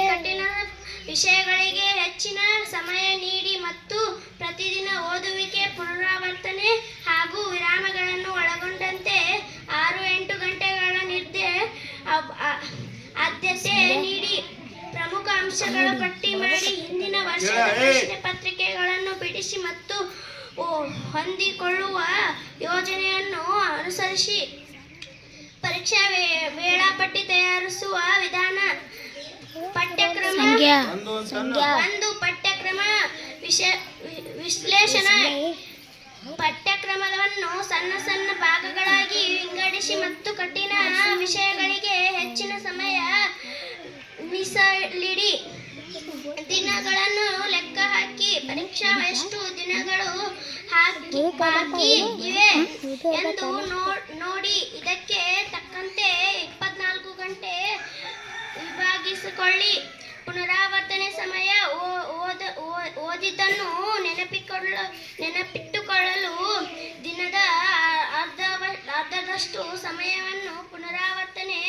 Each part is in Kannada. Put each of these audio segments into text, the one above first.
ಕಠಿಣ ವಿಷಯಗಳಿಗೆ ಹೆಚ್ಚಿನ ಸಮಯ ನೀಡಿ ಮತ್ತು ಪ್ರತಿದಿನ ಓದುವಿಕೆ, ಪುನರಾವರ್ತನೆ ಹಾಗೂ ವಿರಾಮಗಳನ್ನು ಒಳಗೊಂಡಂತೆ 6-8 ಗಂಟೆಗಳ ಆದ್ಯತೆ ನೀಡಿ ಪ್ರಮುಖ ಅಂಶಗಳ ಪಟ್ಟಿ ಮಾಡಿ ಹಿಂದಿನ ವರ್ಷದ ಪ್ರಶ್ನೆ ಪತ್ರಿಕೆಗಳನ್ನು ಬಿಡಿಸಿ ಮತ್ತು ಹೊಂದಿಕೊಳ್ಳುವ ಯೋಜನೆಯನ್ನು ಅನುಸರಿಸಿ. ಪರೀಕ್ಷಾ ವೇಳಾಪಟ್ಟಿ ತಯಾರಿಸುವ ವಿಧಾನ. ಪಠ್ಯಕ್ರಮ 1. ಪಠ್ಯಕ್ರಮ ವಿಶ್ಲೇಷಣೆ. ಪಠ್ಯಕ್ರಮವನ್ನು ಸಣ್ಣ ಸಣ್ಣ ಭಾಗಗಳಾಗಿ ವಿಂಗಡಿಸಿ ಮತ್ತು ಕಠಿಣ ವಿಷಯಗಳಿಗೆ ಹೆಚ್ಚಿನ ಸಮಯ ಮೀಸಲಿಡಿ. ದಿನಗಳನ್ನು ಲೆಕ್ಕ ಹಾಕಿ ಪರೀಕ್ಷಾ ಎಷ್ಟು ದಿನಗಳು ಬಾಕಿ ಇವೆ ಎಂದು ನೋಡಿ ಇದಕ್ಕೆ ತಕ್ಕಂತೆ 24 ಗಂಟೆ ವಿಭಾಗಿಸಿಕೊಳ್ಳಿ. ಪುನರಾವರ್ತನೆ ಸಮಯ. ಓದಿದ್ದನ್ನು ನೆನಪಿಟ್ಟುಕೊಳ್ಳಲು ದಿನದ ಅರ್ಧದಷ್ಟು ಸಮಯವನ್ನು ಪುನರಾವರ್ತನೆ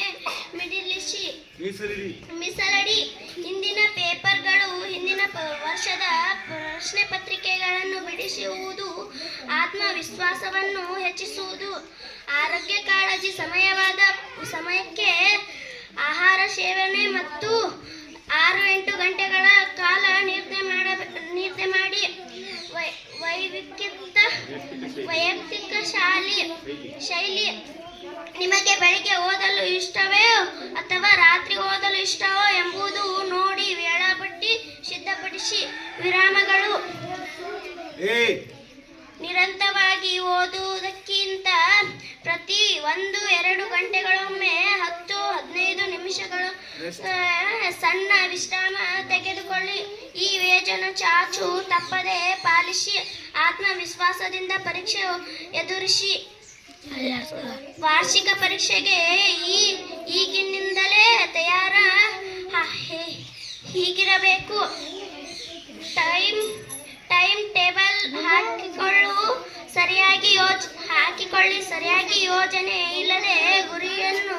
ಮೀಸಲಿಡಿ. ಹಿಂದಿನ ಪೇಪರ್ಗಳು, ಹಿಂದಿನ ವರ್ಷದ ಪ್ರಶ್ನೆ ಪತ್ರಿಕೆಗಳನ್ನು ಬಿಡಿಸುವುದು ಆತ್ಮವಿಶ್ವಾಸವನ್ನು ಹೆಚ್ಚಿಸುವುದು. ಆರೋಗ್ಯ ಕಾಳಜಿ. ಸಮಯಕ್ಕೆ ಆಹಾರ ಸೇವನೆ ಮತ್ತು 6-8 ಗಂಟೆಗಳ ಕಾಲ ನಿದ್ರೆ ಮಾಡಿ. ವೈಯಕ್ತಿಕ ಶೈಲಿ. ನಿಮಗೆ ಬೆಳಿಗ್ಗೆ ಓದಲು ಇಷ್ಟವೋ ಅಥವಾ ರಾತ್ರಿ ಓದಲು ಇಷ್ಟವೋ ಎಂಬುದು ನೋಡಿ ವೇಳಾಪಟ್ಟಿ ಸಿದ್ಧಪಡಿಸಿ. ವಿರಾಮಗಳು. ನಿರಂತರವಾಗಿ ಓದುವುದಕ್ಕಿಂತ ಪ್ರತಿ 1-2 ಗಂಟೆಗೊಮ್ಮೆ 10-15 ನಿಮಿಷಗಳು ಸಣ್ಣ ವಿಶ್ರಾಮ ತೆಗೆದುಕೊಳ್ಳಿ. ಈ ವೇಜನ ಚಾಚು ತಪ್ಪದೆ ಪಾಲಿಸಿ. ಆತ್ಮವಿಶ್ವಾಸದಿಂದ ಪರೀಕ್ಷೆ ಎದುರಿಸಿ. ವಾರ್ಷಿಕ ಪರೀಕ್ಷೆಗೆ ಈಗಿನಿಂದಲೇ ಹೀಗಿರಬೇಕು. ಟೈಮ್ ಟೇಬಲ್ ಸರಿಯಾಗಿ ಯೋಜನೆ ಇಲ್ಲದೆ ಗುರಿಯನ್ನು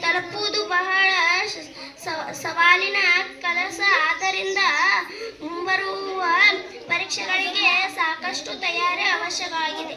ತಲುಪುವುದು ಬಹಳ ಸವಾಲಿನ ಕೆಲಸ. ಆದ್ದರಿಂದ ಮುಂಬರುವ ಪರೀಕ್ಷೆಗಳಿಗೆ ಸಾಕಷ್ಟು ತಯಾರಿ ಅವಶ್ಯಕವಾಗಿದೆ.